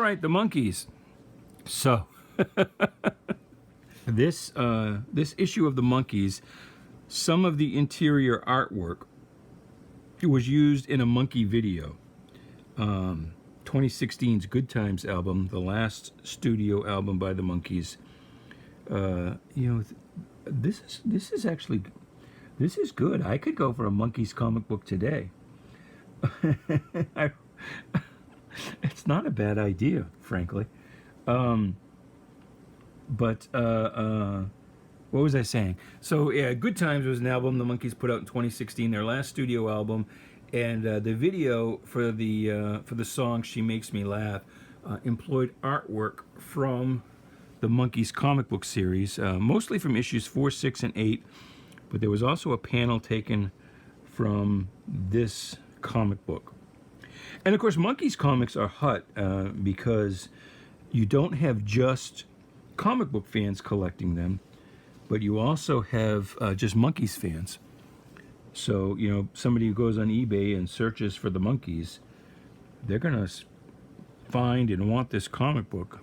right, the Monkees. So, this issue of the Monkees, some of the interior artwork was used in a Monkee video. 2016's Good Times album, the last studio album by the Monkees. This is good. I could go for a Monkees comic book today. It's not a bad idea, frankly. What was I saying? So yeah, Good Times was an album the Monkees put out in 2016, their last studio album, and the video for the song "She Makes Me Laugh" employed artwork from the Monkees comic book series, mostly from issues 4, 6, and 8. But there was also a panel taken from this comic book. And of course, Monkees comics are hot because you don't have just comic book fans collecting them, but you also have just Monkees fans. So, somebody who goes on eBay and searches for the Monkees, they're going to find and want this comic book.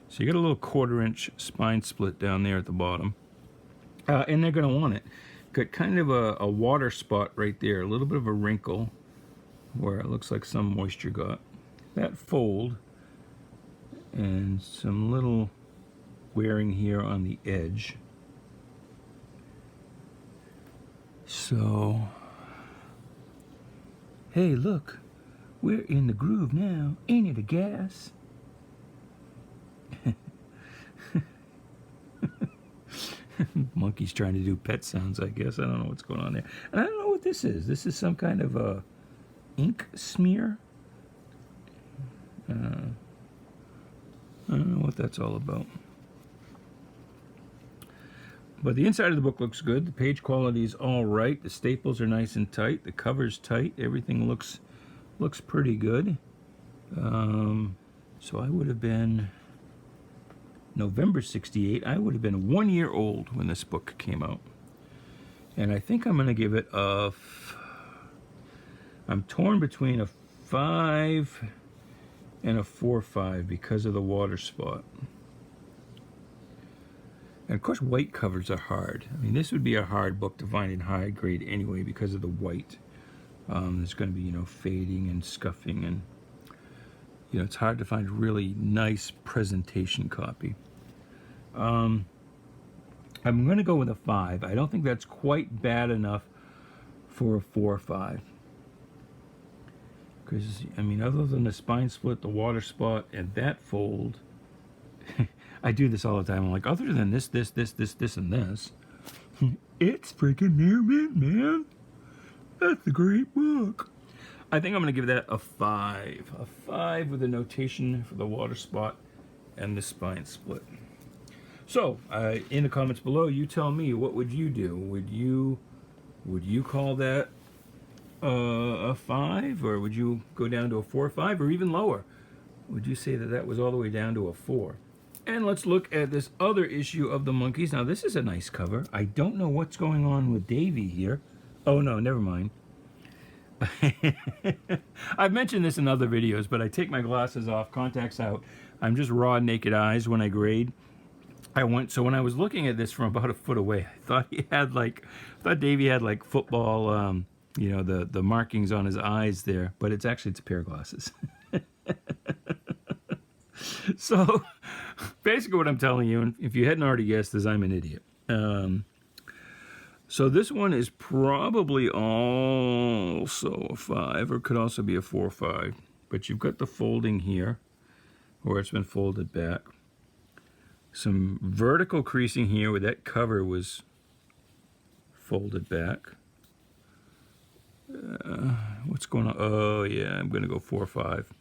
So you got a little 1/4-inch spine split down there at the bottom. And they're going to want it. Got kind of a water spot right there, a little bit of a wrinkle where it looks like some moisture got. That fold and some little wearing here on the edge. So, hey, look, we're in the groove now. Ain't it a gas? Monkey's trying to do pet sounds, I guess. I don't know what's going on there. And I don't know what this is. This is some kind of a ink smear. I don't know what that's all about. But the inside of the book looks good. The page quality is all right. The staples are nice and tight. The cover's tight. Everything looks pretty good. So I would have been November 68. I would have been 1 year old when this book came out. And I think I'm going to give it I'm torn between a 5 and a 4.5 because of the water spot. And of course, white covers are hard. I mean, this would be a hard book to find in high grade anyway because of the white. There's going to be, fading and scuffing, and it's hard to find a really nice presentation copy. I'm going to go with a 5. I don't think that's quite bad enough for a 4 or 5. Because, other than the spine split, the water spot, and that fold, I do this all the time. I'm like, other than this, and this, it's freaking near mint, man. That's a great book. I think I'm going to give that a 5. A 5 with a notation for the water spot and the spine split. So, in the comments below, you tell me, what would you do? Would you call that a 5, or would you go down to a 4 or 5, or even lower? Would you say that was all the way down to a 4? And let's look at this other issue of the Monkees. Now, this is a nice cover. I don't know what's going on with Davy here. Oh, no, never mind. I've mentioned this in other videos, but I take my glasses off, contacts out. I'm just raw naked eyes when I grade. So when I was looking at this from about a foot away, I thought Davy had like football, the markings on his eyes there, but it's a pair of glasses. So basically what I'm telling you, and if you hadn't already guessed, is I'm an idiot. So this one is probably also a 5, or could also be a 4 or 5. But you've got the folding here, where it's been folded back. Some vertical creasing here where that cover was folded back. What's going on? Oh yeah, I'm going to go 4 or 5.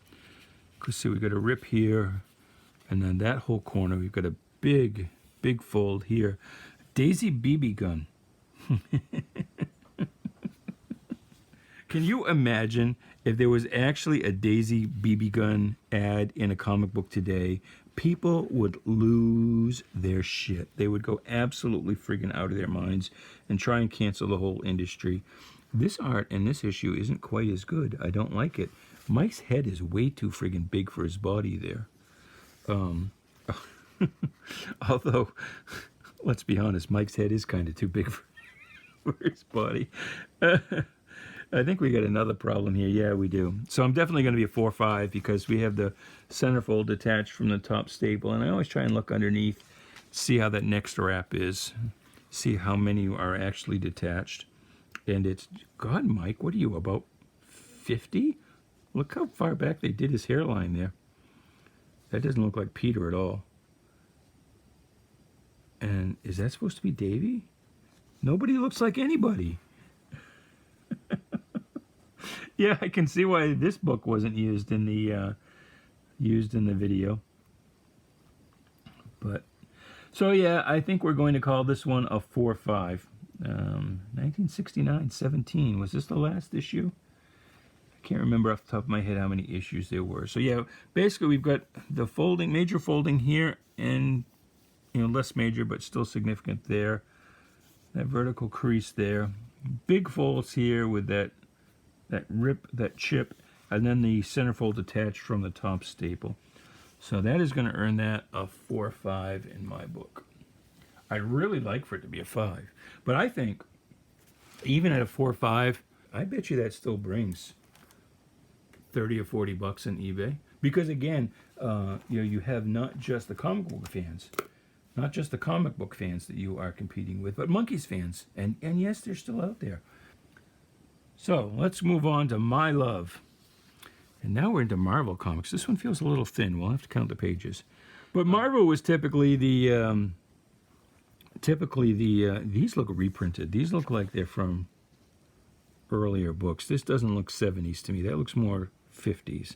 Because see, we've got a rip here, and then that whole corner, we've got a big fold here. Daisy BB gun. Can you imagine if there was actually a Daisy BB gun ad in a comic book today? People would lose their shit. They would go absolutely freaking out of their minds and try and cancel the whole industry. This art in this issue isn't quite as good. I don't like it. Mike's head is way too friggin' big for his body there. Although, let's be honest, Mike's head is kind of too big for his body. I think we got another problem here. Yeah, we do. So I'm definitely going to be a 4-5 because we have the centerfold detached from the top staple. And I always try and look underneath, see how that next wrap is, see how many are actually detached. And it's, God, Mike, what are you, about 50? Look how far back they did his hairline there. That doesn't look like Peter at all. And is that supposed to be Davy? Nobody looks like anybody. Yeah, I can see why this book wasn't used in the video. But so yeah, I think we're going to call this one a 4-5. 1969, 17. Was this the last issue? I can't remember off the top of my head how many issues there were. So yeah, basically we've got the folding, major folding here, and less major but still significant there. That vertical crease there. Big folds here with that rip, that chip, and then the centerfold attached from the top staple. So that is going to earn that a 4-5 in my book. I'd really like for it to be a 5. But I think, even at a 4-5, I bet you that still brings 30 or 40 bucks on eBay. Because again, you have not just the comic book fans, that you are competing with, but Monkees fans. And yes, they're still out there. So let's move on to My Love. And now we're into Marvel comics. This one feels a little thin. We'll have to count the pages. But Marvel was typically the these look reprinted. These look like they're from earlier books. This doesn't look 70s to me. That looks more 50s.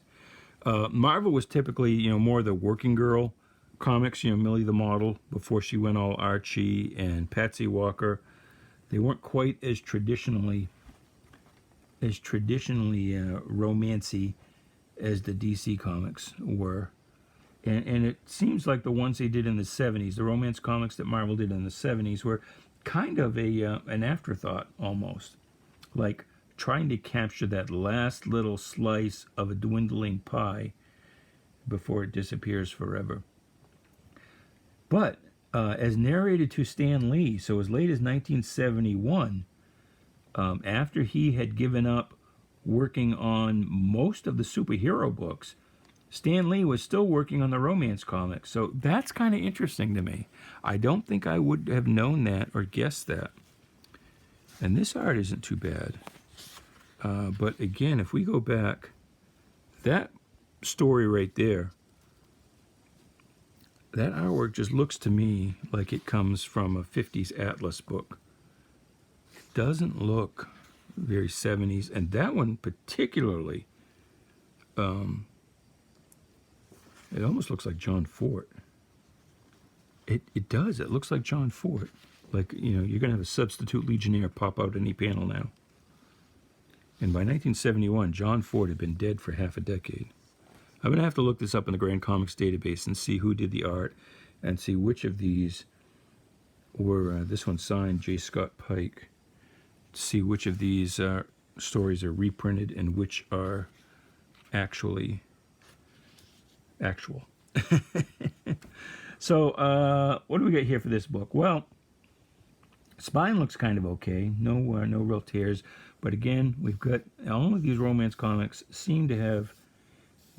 Marvel was typically, more the working girl comics, Millie the Model, before she went all Archie, and Patsy Walker. They weren't quite as traditionally romancy as the DC comics were. And it seems like the ones they did in the 70s, the romance comics that Marvel did in the 70s, were kind of an afterthought almost. Like trying to capture that last little slice of a dwindling pie before it disappears forever. But as narrated to Stan Lee, so as late as 1971, after he had given up working on most of the superhero books, Stan Lee was still working on the romance comics. So that's kind of interesting to me. I don't think I would have known that or guessed that. And this art isn't too bad. But again, if we go back, that story right there, that artwork just looks to me like it comes from a 50s Atlas book. It doesn't look very 70s, and that one particularly, it almost looks like John Fort. It does. It looks like John Fort. Like, you're going to have a substitute Legionnaire pop out any panel now. And by 1971, John Fort had been dead for half a decade. I'm going to have to look this up in the Grand Comics database and see who did the art and see which of these were, this one's signed J. Scott Pike, see which of these stories are reprinted and which are actual. So, what do we got here for this book? Well, spine looks kind of okay. No real tears. But again, we've got all of these romance comics seem to have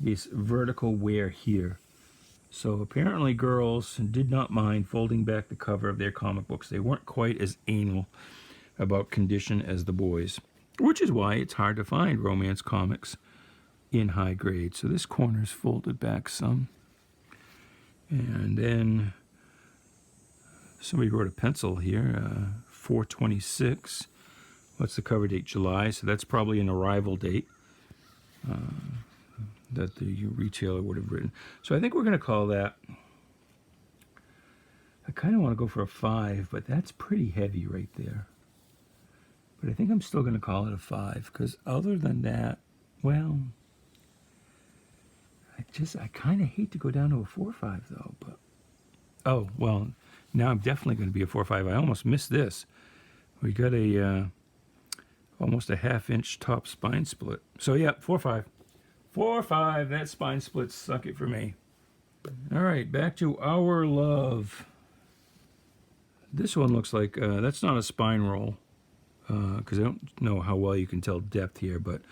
this vertical wear here. So apparently girls did not mind folding back the cover of their comic books. They weren't quite as anal about condition as the boys, which is why it's hard to find romance comics in high grade. So this corner is folded back some. And then somebody wrote a pencil here, 4/26. What's the cover date? July. So that's probably an arrival date that the retailer would have written. So I think we're going to call that, I kind of want to go for a 5, but that's pretty heavy right there. But I think I'm still going to call it a 5, because other than that, well, I kind of hate to go down to a 4-5 though. But oh well, now I'm definitely going to be a 4-5. I almost missed this. We got a almost a 1/2-inch top spine split. So yeah, 4-5. 4-5. That spine split suck it for me. All right, back to Our Love. This one looks like, that's not a spine roll, because I don't know how well you can tell depth here, but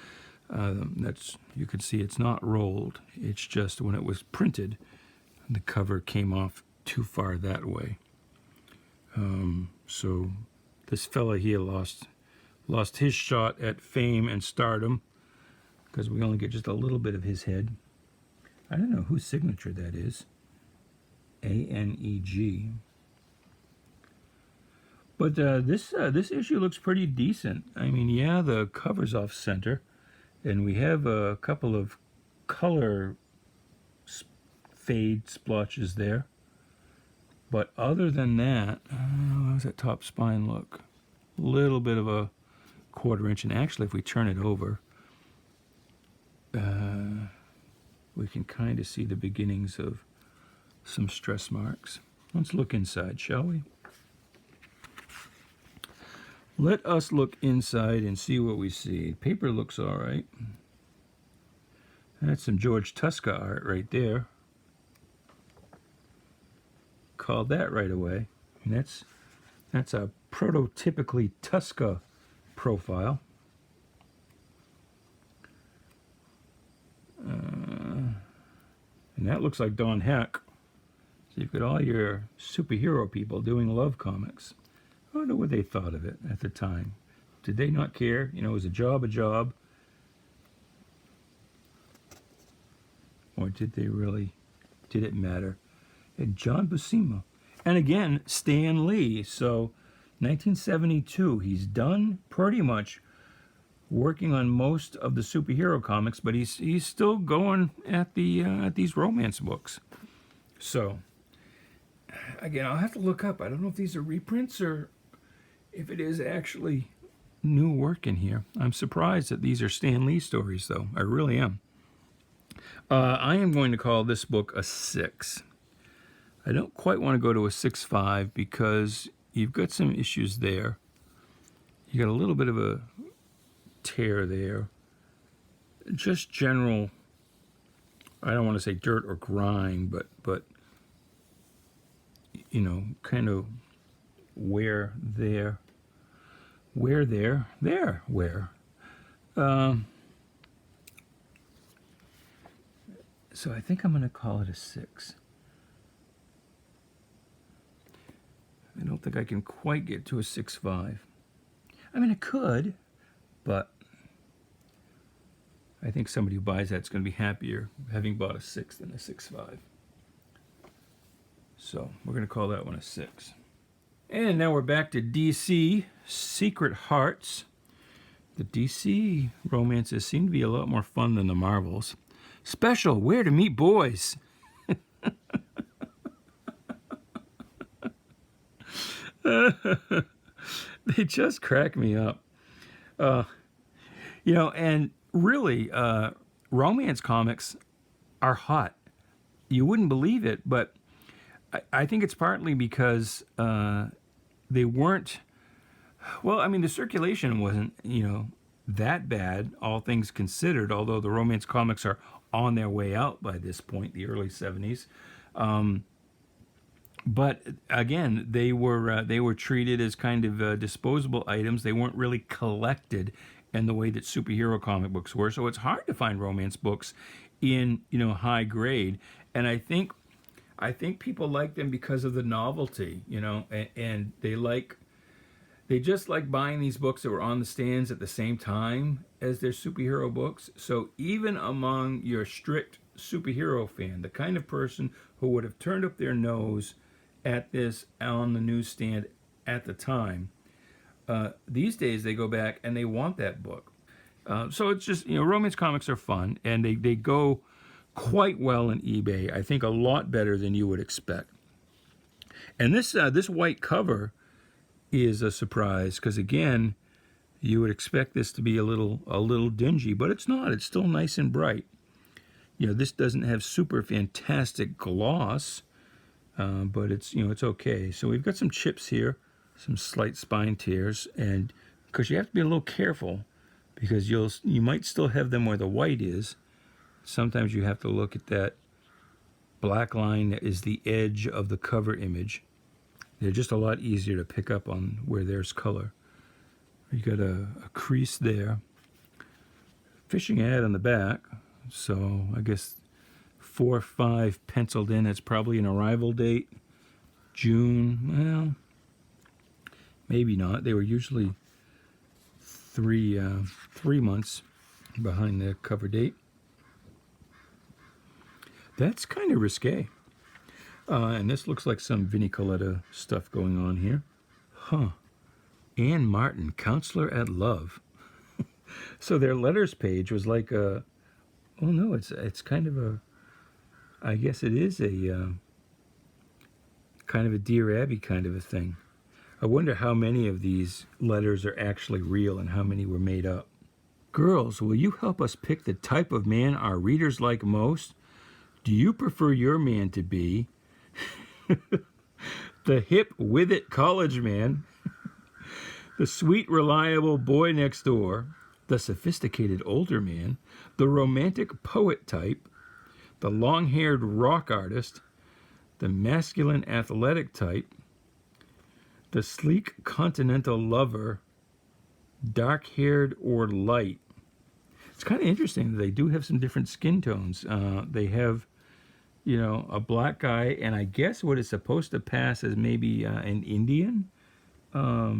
that's, you can see it's not rolled. It's just when it was printed, the cover came off too far that way. So this fella here lost his shot at fame and stardom because we only get just a little bit of his head. I don't know whose signature that is. A-N-E-G. But this issue looks pretty decent. I mean, yeah, the cover's off center, and we have a couple of color fade splotches there. But other than that, how's that top spine look? A little bit of a 1/4 inch, and actually if we turn it over, we can kind of see the beginnings of some stress marks. Let's look inside, shall we? Let us look inside and see what we see. Paper looks all right. That's some George Tuska art right there. Called that right away. And that's a prototypically Tuska profile. And that looks like Don Heck. So you've got all your superhero people doing love comics. I wonder what they thought of it at the time. Did they not care? You know, was a job a job? Or did they really, did it matter? And John Buscema. And again, Stan Lee. So 1972, he's done pretty much working on most of the superhero comics, but he's still going at these romance books. So again, I'll have to look up. I don't know if these are reprints or if it is actually new work in here. I'm surprised that these are Stan Lee stories, though. I really am. I am going to call this book a 6. I don't quite want to go to a 6.5 because you've got some issues there. You got a little bit of a tear there. Just general, I don't want to say dirt or grime, but you know, kind of wear there. So I think I'm going to call it a 6. I don't think I can quite get to a 6.5. I mean, I could, but I think somebody who buys that's going to be happier having bought a 6 than a 6.5. So we're going to call that one a 6. And now we're back to DC Secret Hearts. The DC romances seem to be a lot more fun than the Marvels. Special, Where to Meet Boys. They just crack me up. You know, and really, romance comics are hot. You wouldn't believe it, but I think it's partly because they weren't, well, I mean, the circulation wasn't, you know, that bad, all things considered, although the romance comics are on their way out by this point, the early 70s. But again, they were treated as kind of disposable items. They weren't really collected in the way that superhero comic books were. So it's hard to find romance books in, you know, high grade. And I think people like them because of the novelty, you know, and they just like buying these books that were on the stands at the same time as their superhero books. So even among your strict superhero fan, the kind of person who would have turned up their nose at this on the newsstand at the time, these days they go back and they want that book. So it's just, you know, romance comics are fun, and they go quite well in eBay. I think a lot better than you would expect. And this white cover is a surprise because, again, you would expect this to be a little dingy, but it's not. It's still nice and bright. You know, this doesn't have super fantastic gloss, but it's, you know, it's okay. So we've got some chips here, some slight spine tears, and because you have to be a little careful because you might still have them where the white is. Sometimes you have to look at that black line is the edge of the cover image. They're just a lot easier to pick up on where there's color. You got a crease there. Fishing ad on the back. So I guess 4/5 penciled in. It's probably an arrival date. June. Well, maybe not. They were usually three months behind the cover date. That's kind of risque. And this looks like some Vinnie Coletta stuff going on here. Huh. Ann Martin, Counselor at Love. So their letters page was like a... Oh no, it's kind of a... I guess it is a... kind of a Dear Abby kind of a thing. I wonder how many of these letters are actually real and how many were made up. Girls, will you help us pick the type of man our readers like most? Do you prefer your man to be the hip with it college man, the sweet reliable boy next door, the sophisticated older man, the romantic poet type, the long-haired rock artist, the masculine athletic type, the sleek continental lover, dark-haired or light? It's kind of interesting that they do have some different skin tones. They have, you know, a black guy, and I guess what is supposed to pass as maybe an Indian, not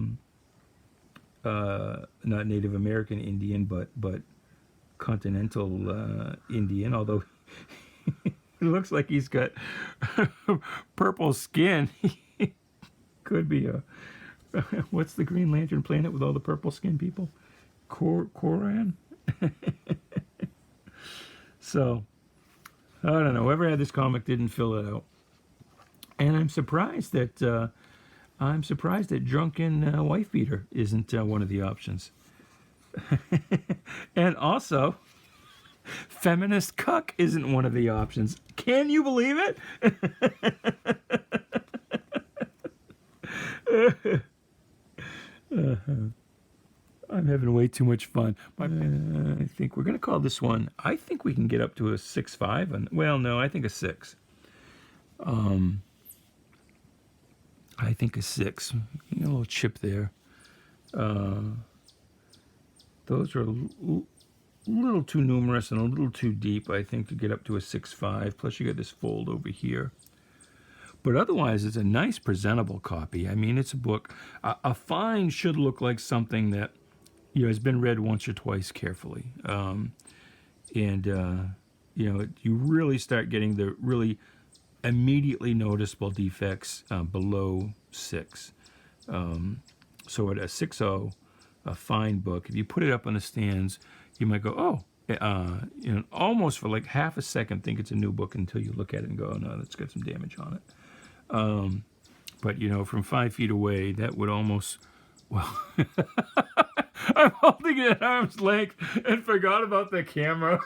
Native American Indian, but continental Indian, although it looks like he's got purple skin. Could be a... What's the Green Lantern planet with all the purple skin people? Koran? So, I don't know. Whoever had this comic didn't fill it out. And I'm surprised that drunken wife beater isn't one of the options. And also, feminist cuck isn't one of the options. Can you believe it? I'm having way too much fun. I think we're going to call this one, I think we can get up to a 6.5. And, well, no, I think a 6. I think a 6. A little chip there. Those are a little too numerous and a little too deep, I think, to get up to a 6.5. Plus, you got this fold over here. But otherwise, it's a nice, presentable copy. I mean, it's a book. A find should look like something that, you know, has been read once or twice carefully. You know, you really start getting the really immediately noticeable defects below 6. So at a 6.0, a fine book, if you put it up on the stands, you might go, oh, you know, almost for like half a second think it's a new book until you look at it and go, oh, no, that's got some damage on it. But, you know, from 5 feet away, that would almost, well, I'm holding it at arm's length and forgot about the camera.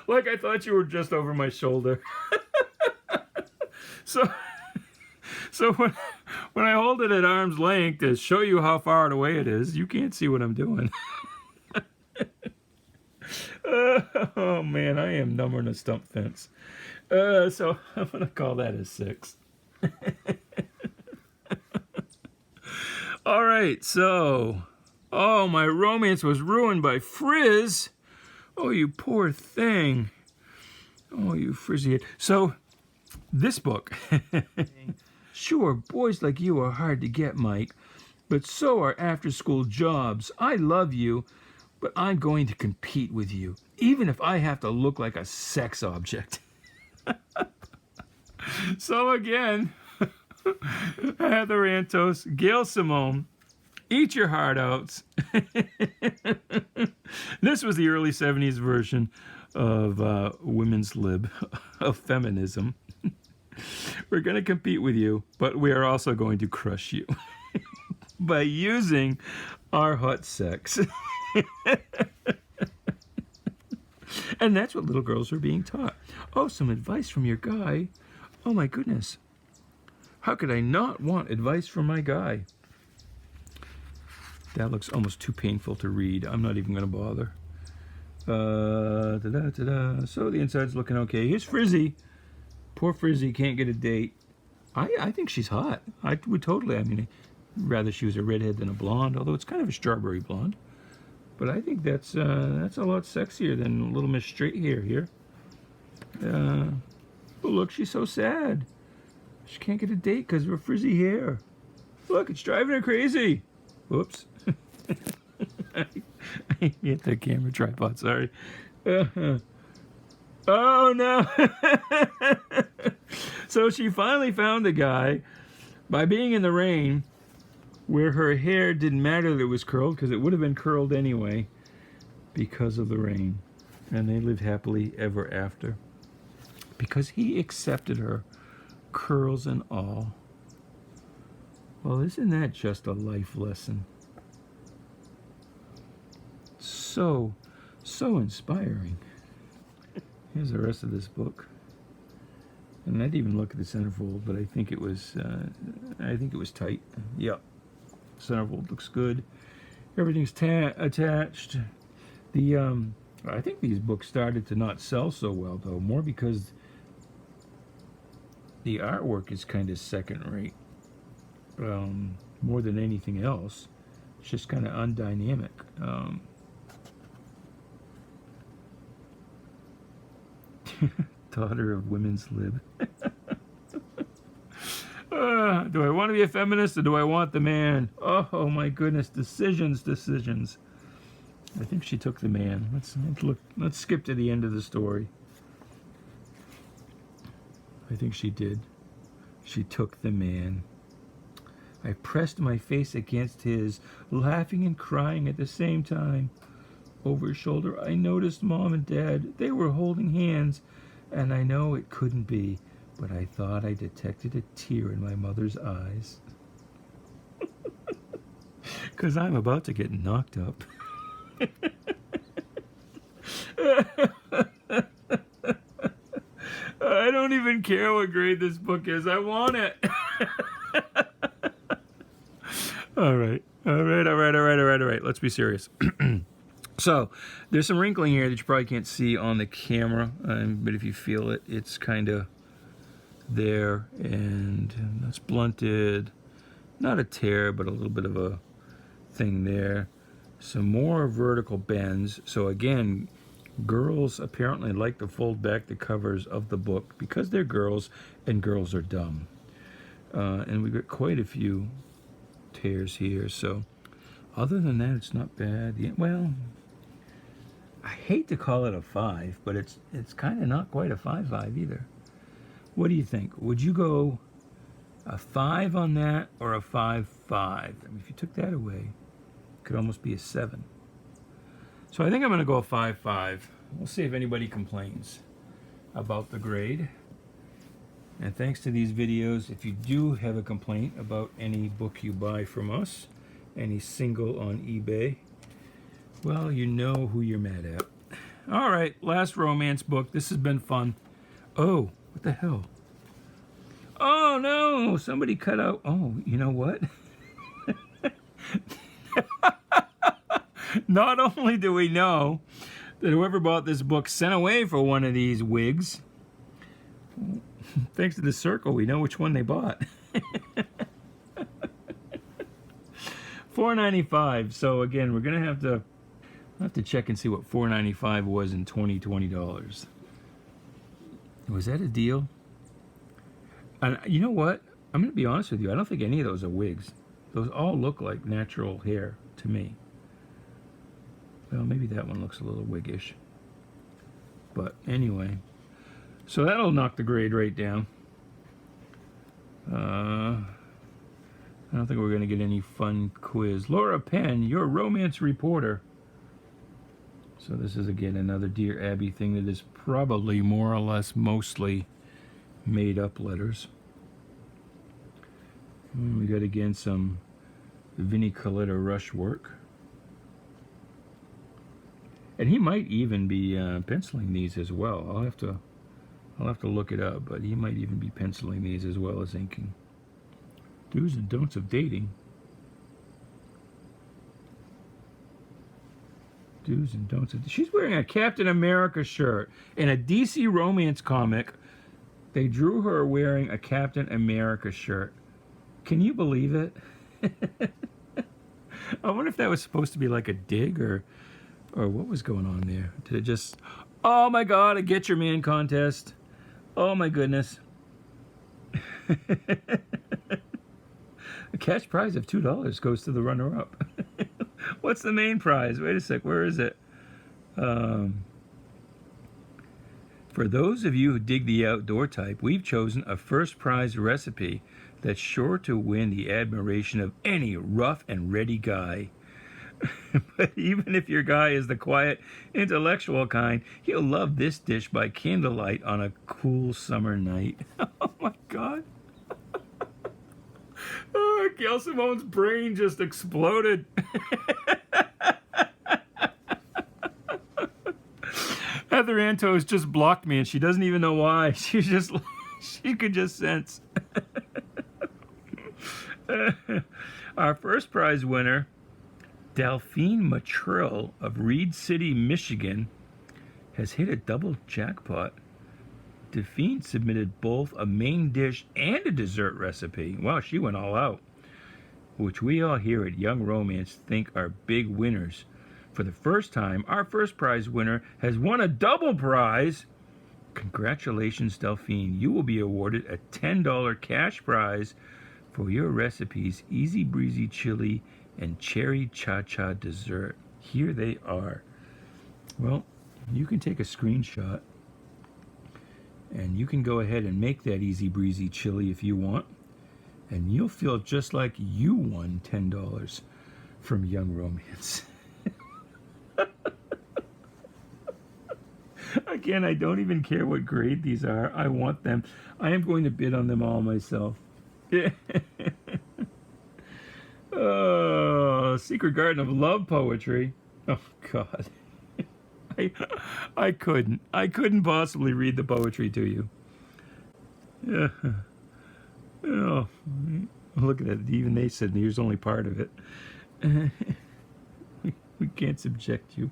like I thought you were just over my shoulder. So when I hold it at arm's length to show you how far away it is, you can't see what I'm doing. Oh man, I am number than a stump fence. So I'm gonna call that a 6. All right, so, oh, my romance was ruined by frizz. Oh, you poor thing. Oh, you frizzy head. So, this book. Sure, boys like you are hard to get, Mike, but so are after-school jobs. I love you, but I'm going to compete with you, even if I have to look like a sex object. So again, Heather Antos, Gail Simone, eat your heart outs. This was the early 70s version of women's lib, of feminism. We're going to compete with you, but we are also going to crush you by using our hot sex. And that's what little girls are being taught. Oh, some advice from your guy. Oh my goodness. How could I not want advice from my guy? That looks almost too painful to read. I'm not even going to bother. So the inside's looking okay. Here's Frizzy. Poor Frizzy can't get a date. I think she's hot. I would totally, I mean, rather she was a redhead than a blonde, although it's kind of a strawberry blonde. But I think that's a lot sexier than Little Miss Straight Hair here. But look, she's so sad. She can't get a date because of her frizzy hair. Look, it's driving her crazy. Whoops. I hit the camera tripod, sorry. Oh no! So she finally found a guy by being in the rain where her hair didn't matter that it was curled, because it would have been curled anyway because of the rain. And they lived happily ever after because he accepted her, curls and all. Well, isn't that just a life lesson? So inspiring. Here's the rest of this book. And I didn't even look at the centerfold, but I think it was tight. Yep. Centerfold looks good. Everything's attached. I think these books started to not sell so well, though, more because the artwork is kind of second rate. More than anything else. It's just kind of undynamic. Daughter of Women's Lib. Do I want to be a feminist or do I want the man? Oh my goodness, decisions. I think she took the man. Let's skip to the end of the story. I think she did. She took the man. I pressed my face against his, laughing and crying at the same time. Over his shoulder, I noticed Mom and Dad. They were holding hands, and I know it couldn't be, but I thought I detected a tear in my mother's eyes. 'Cause I'm about to get knocked up. I don't even care what grade this book is. I want it. All right. Let's be serious. So, there's some wrinkling here that you probably can't see on the camera, but if you feel it, it's kind of there, and that's blunted. Not a tear, but a little bit of a thing there. Some more vertical bends. So again, girls apparently like to fold back the covers of the book because they're girls, and girls are dumb. And we've got quite a few tears here, so other than that, it's not bad. Yeah, well, I hate to call it a 5, but it's kind of not quite a 5.5 either. What do you think? Would you go a 5 on that or a 5.5? I mean, if you took that away, it could almost be a 7. So I think I'm going to go a 5.5. We'll see if anybody complains about the grade. And thanks to these videos, if you do have a complaint about any book you buy from us, any single on eBay, well, you know who you're mad at. All right, last romance book. This has been fun. Oh, what the hell? Oh, no, somebody cut out. Oh, you know what? Not only do we know that whoever bought this book sent away for one of these wigs, thanks to the circle, we know which one they bought. $4.95. So again, we're gonna have to check and see what $4.95 was in 2020 dollars. Was that a deal? And you know what? I'm gonna be honest with you. I don't think any of those are wigs. Those all look like natural hair to me. Well, maybe that one looks a little wiggish. But anyway, so that'll knock the grade right down. I don't think we're going to get any fun quiz. Laura Penn, your romance reporter. So this is, again, another Dear Abby thing that is probably more or less mostly made up letters. And we got, again, some Vinnie Coletta Rush work. And he might even be penciling these as well. I'll have to look it up, but he might even be penciling these as well as inking. Do's and don'ts of dating. Do's and don'ts of... She's wearing a Captain America shirt and a DC romance comic They drew her wearing a Captain America shirt. Can you believe it? I wonder if that was supposed to be like a dig or what was going on there. Did it just... Oh my God, a Get Your Man contest. Oh my goodness. A cash prize of $2 goes to the runner-up. What's the main prize? Wait a sec, where is it? For those of you who dig the outdoor type, we've chosen a first prize recipe that's sure to win the admiration of any rough and ready guy. But even if your guy is the quiet, intellectual kind, he'll love this dish by candlelight on a cool summer night. Oh my God. Oh, Gail Simone's brain just exploded. Heather Antos just blocked me, and she doesn't even know why. She could just sense. Our first prize winner, Delphine Matrill of Reed City, Michigan, has hit a double jackpot. Delphine submitted both a main dish and a dessert recipe. Wow, she went all out, which we all here at Young Romance think are big winners. For the first time, our first prize winner has won a double prize. Congratulations, Delphine. You will be awarded a $10 cash prize for your recipes, Easy Breezy Chili and Cherry Cha-Cha Dessert. Here they are. Well, you can take a screenshot and you can go ahead and make that Easy Breezy Chili if you want, and you'll feel just like you won $10 from Young Romance. Again, I don't even care what grade these are. I want them. I am going to bid on them all myself. Oh, Secret Garden of Love poetry. Oh God. I couldn't possibly read the poetry to you. Yeah. Oh, look at that. Even they said here's only part of it. We can't subject you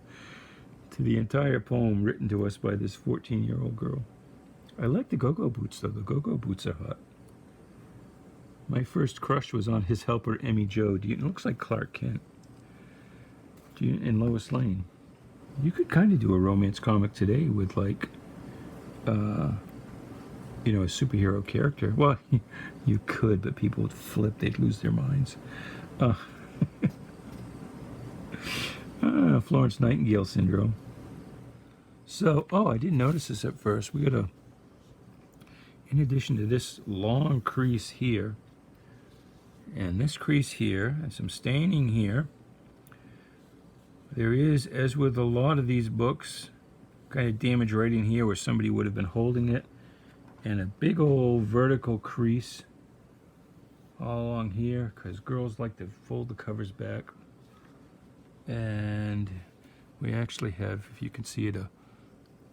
to the entire poem written to us by this 14-year-old girl. I like the go-go boots, though. The go-go boots are hot. My first crush was on his helper, Emmy Joe. It looks like Clark Kent. In Lois Lane. You could kind of do a romance comic today with, like, a superhero character. Well, you could, but people would flip. They'd lose their minds. Florence Nightingale syndrome. So, I didn't notice this at first. We got in addition to this long crease here, and this crease here, and some staining here, there is, as with a lot of these books, kind of damage right in here where somebody would have been holding it, and a big old vertical crease all along here, because girls like to fold the covers back. And we actually have, if you can see it, a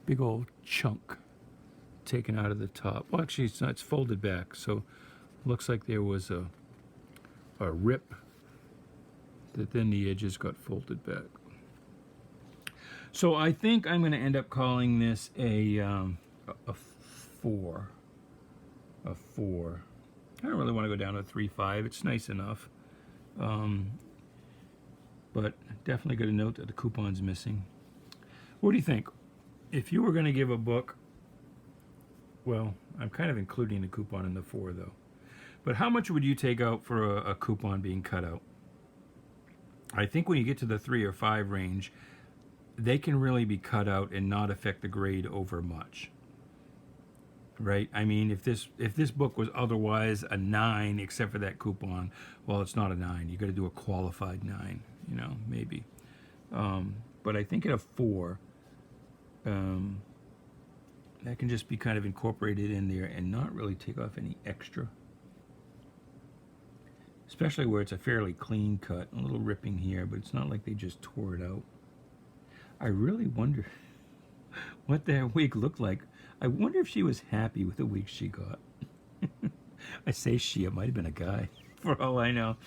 big old chunk taken out of the top. Well, actually, it's not. It's folded back, so it looks like there was a rip that then the edges got folded back. So I think I'm going to end up calling this a 4. A 4. I don't really want to go down to 3.5. It's nice enough. But definitely got to note that the coupon's missing. What do you think? If you were going to give a book, well, I'm kind of including the coupon in the 4, though. But how much would you take out for a coupon being cut out? I think when you get to the 3 or 5 range, they can really be cut out and not affect the grade over much. Right? I mean, if this book was otherwise a 9, except for that coupon, well, it's not a 9. You got to do a qualified 9, maybe. But I think at a 4, that can just be kind of incorporated in there and not really take off any extra. Especially where it's a fairly clean cut, a little ripping here, but it's not like they just tore it out. I really wonder what that wig looked like. I wonder if she was happy with the wig she got. I say she, it might have been a guy, for all I know.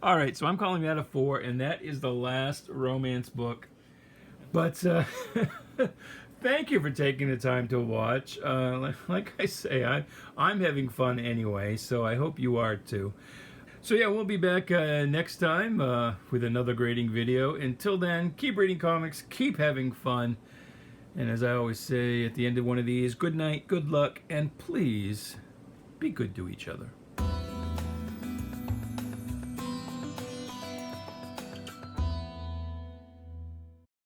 All right, so I'm calling that a 4, and that is the last romance book. But Thank you for taking the time to watch. Like I say, I'm having fun anyway, so I hope you are too. So yeah, we'll be back next time with another grading video. Until then, keep reading comics, keep having fun, and as I always say at the end of one of these, good night, good luck, and please be good to each other.